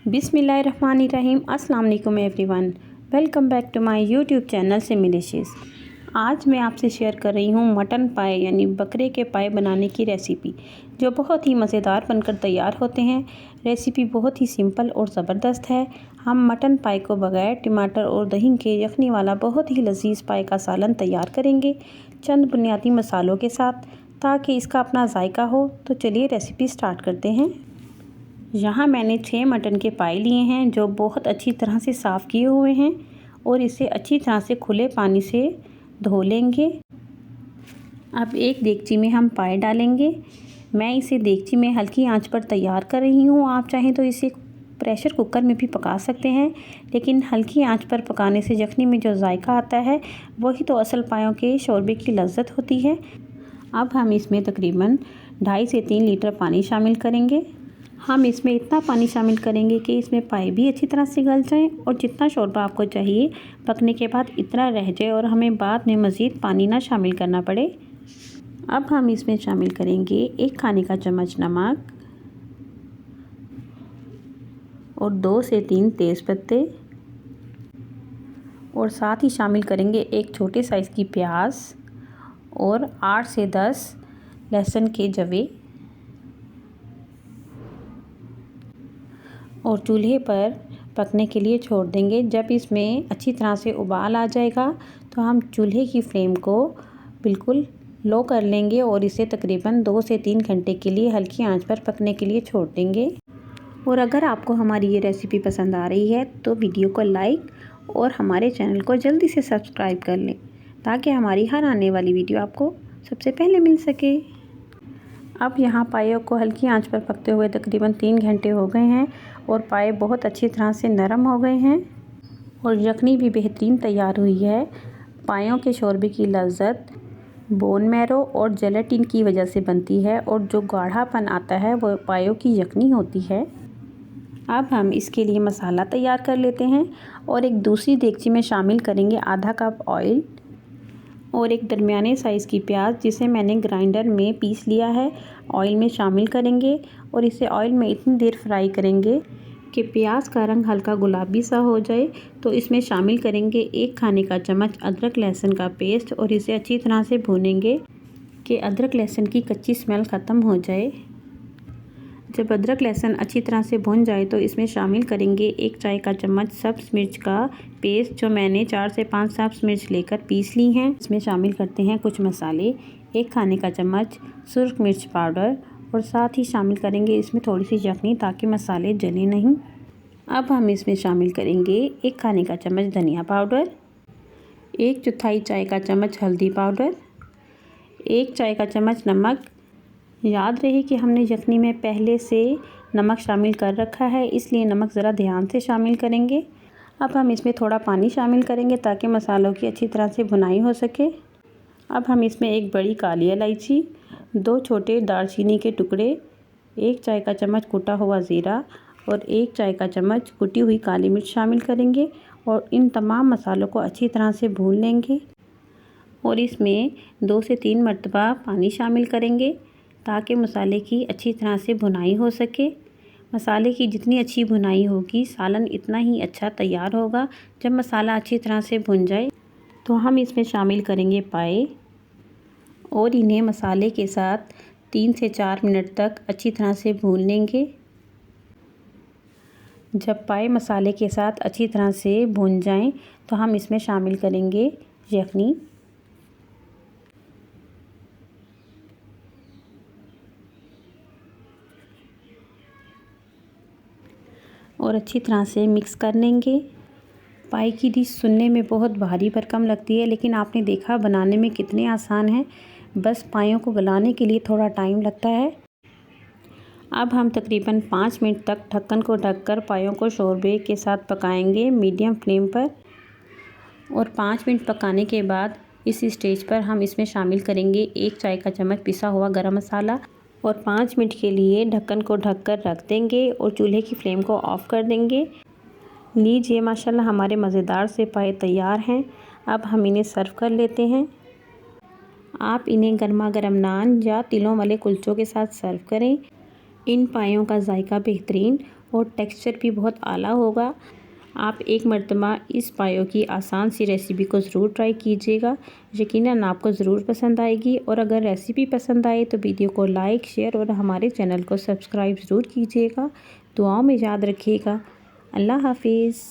बिस्मिल्लाहिर्रहमानिर्रहीम। अस्सलाम वालेकुम everyone, welcome back to my YouTube channel Similicious. आज मैं आपसे शेयर कर रही हूँ मटन पाए यानी बकरे के पाए बनाने की रेसिपी, जो बहुत ही मज़ेदार बनकर तैयार होते हैं। रेसिपी बहुत ही सिंपल और ज़बरदस्त है। हम मटन पाए को बगैर टमाटर और दही के यखनी वाला बहुत ही लजीज पाए का सालन तैयार करेंगे, चंद बुनियादी मसालों के साथ, ताकि इसका अपना जायका हो। तो चलिए रेसिपी स्टार्ट करते हैं। यहाँ मैंने 6 मटन के पाए लिए हैं, जो बहुत अच्छी तरह से साफ़ किए हुए हैं, और इसे अच्छी तरह से खुले पानी से धो लेंगे। अब एक देगची में हम पाए डालेंगे। मैं इसे देगची में हल्की आंच पर तैयार कर रही हूँ। आप चाहें तो इसे प्रेशर कुकर में भी पका सकते हैं, लेकिन हल्की आंच पर पकाने से यखनी में जो जायका आता है वही तो असल पायों के शोरबे की लज्जत होती है। अब हम इसमें तकरीबन 2.5 से 3 लीटर पानी शामिल करेंगे। हम इसमें इतना पानी शामिल करेंगे कि इसमें पाए भी अच्छी तरह से गल जाएं, और जितना शोरबा आपको चाहिए पकने के बाद इतना रह जाए और हमें बाद में मज़ीद पानी ना शामिल करना पड़े। अब हम इसमें शामिल करेंगे 1 खाने का चम्मच नमक और 2 से 3 तेज़पत्ते, और साथ ही शामिल करेंगे 1 छोटे साइज़ की प्याज और 8 से 10 लहसुन के जवे, और चूल्हे पर पकने के लिए छोड़ देंगे। जब इसमें अच्छी तरह से उबाल आ जाएगा तो हम चूल्हे की फ्लेम को बिल्कुल लो कर लेंगे और इसे तकरीबन 2 से 3 घंटे के लिए हल्की आंच पर पकने के लिए छोड़ देंगे। और अगर आपको हमारी ये रेसिपी पसंद आ रही है तो वीडियो को लाइक और हमारे चैनल को जल्दी से सब्सक्राइब कर लें, ताकि हमारी हर आने वाली वीडियो आपको सबसे पहले मिल सके। अब यहाँ पायों को हल्की आंच पर पकते हुए तकरीबन 3 घंटे हो गए हैं, और पाए बहुत अच्छी तरह से नरम हो गए हैं, और यखनी भी बेहतरीन तैयार हुई है। पायों के शोरबे की लज्जत बोन मैरो और जेलेटिन की वजह से बनती है, और जो गाढ़ापन आता है वो पायों की यखनी होती है। अब हम इसके लिए मसाला तैयार कर लेते हैं, और एक दूसरी देगची में शामिल करेंगे आधा कप ऑयल और एक दरमियाने साइज़ की प्याज, जिसे मैंने ग्राइंडर में पीस लिया है, ऑयल में शामिल करेंगे। और इसे ऑयल में इतनी देर फ्राई करेंगे कि प्याज का रंग हल्का गुलाबी सा हो जाए। तो इसमें शामिल करेंगे 1 खाने का चम्मच अदरक लहसुन का पेस्ट, और इसे अच्छी तरह से भूनेंगे कि अदरक लहसुन की कच्ची स्मेल ख़त्म हो जाए। जब अदरक लहसुन अच्छी तरह से भुन जाए तो इसमें शामिल करेंगे 1 चाय का चम्मच सब्ज़ मिर्च का पेस्ट, जो मैंने 4 से 5 सब्ज़ मिर्च लेकर पीस ली हैं। इसमें शामिल करते हैं कुछ मसाले, 1 खाने का चम्मच सुर्ख मिर्च पाउडर, और साथ ही शामिल करेंगे इसमें थोड़ी सी यखनी, ताकि मसाले जले नहीं। अब हम इसमें शामिल करेंगे 1 खाने का चम्मच धनिया पाउडर, 1/4 चाय का चम्मच हल्दी पाउडर, 1 चाय का चम्मच नमक। याद रहे कि हमने यखनी में पहले से नमक शामिल कर रखा है, इसलिए नमक ज़रा ध्यान से शामिल करेंगे। अब हम इसमें थोड़ा पानी शामिल करेंगे ताकि मसालों की अच्छी तरह से भुनाई हो सके। अब हम इसमें 1 बड़ी काली इलायची, 2 छोटे दालचीनी के टुकड़े, 1 चाय का चम्मच कुटा हुआ ज़ीरा और 1 चाय का चम्मच कुटी हुई काली मिर्च शामिल करेंगे, और इन तमाम मसालों को अच्छी तरह से भून लेंगे। और इसमें 2 से 3 मरतबा पानी शामिल करेंगे, ताकि मसाले की अच्छी तरह से भुनाई हो सके। मसाले की जितनी अच्छी भुनाई होगी, सालन इतना ही अच्छा तैयार होगा। जब मसाला अच्छी तरह से भुन जाए तो हम इसमें शामिल करेंगे पाए, और इन्हें मसाले के साथ 3 से 4 मिनट तक अच्छी तरह से भून लेंगे। जब पाए मसाले के साथ अच्छी तरह से भुन जाएं तो हम इसमें शामिल करेंगे यखनी, और अच्छी तरह से मिक्स कर लेंगे। पाए की डिश सुनने में बहुत भारी भरकम लगती है, लेकिन आपने देखा बनाने में कितने आसान है। बस पायों को गलाने के लिए थोड़ा टाइम लगता है। अब हम तकरीबन 5 मिनट तक ढक्कन को ढककर पायों को शोरबे के साथ पकाएंगे मीडियम फ्लेम पर। और 5 मिनट पकाने के बाद इस स्टेज पर हम इसमें शामिल करेंगे 1 चाय का चम्मच पिसा हुआ गरम मसाला, और 5 मिनट के लिए ढक्कन को ढककर रख देंगे और चूल्हे की फ्लेम को ऑफ़ कर देंगे। लीजिए माशाल्लाह हमारे मज़ेदार से पाए तैयार हैं। अब हम इन्हें सर्व कर लेते हैं। आप इन्हें गर्मा गर्म नान या तिलों वाले कुलचों के साथ सर्व करें। इन पायों का जायका बेहतरीन और टेक्सचर भी बहुत आला होगा। आप एक मर्तबा इस पायो की आसान सी रेसिपी को ज़रूर ट्राई कीजिएगा, यकीनन आपको ज़रूर पसंद आएगी। और अगर रेसिपी पसंद आए तो वीडियो को लाइक, शेयर और हमारे चैनल को सब्सक्राइब ज़रूर कीजिएगा। दुआओं में याद रखिएगा। अल्लाह हाफिज़।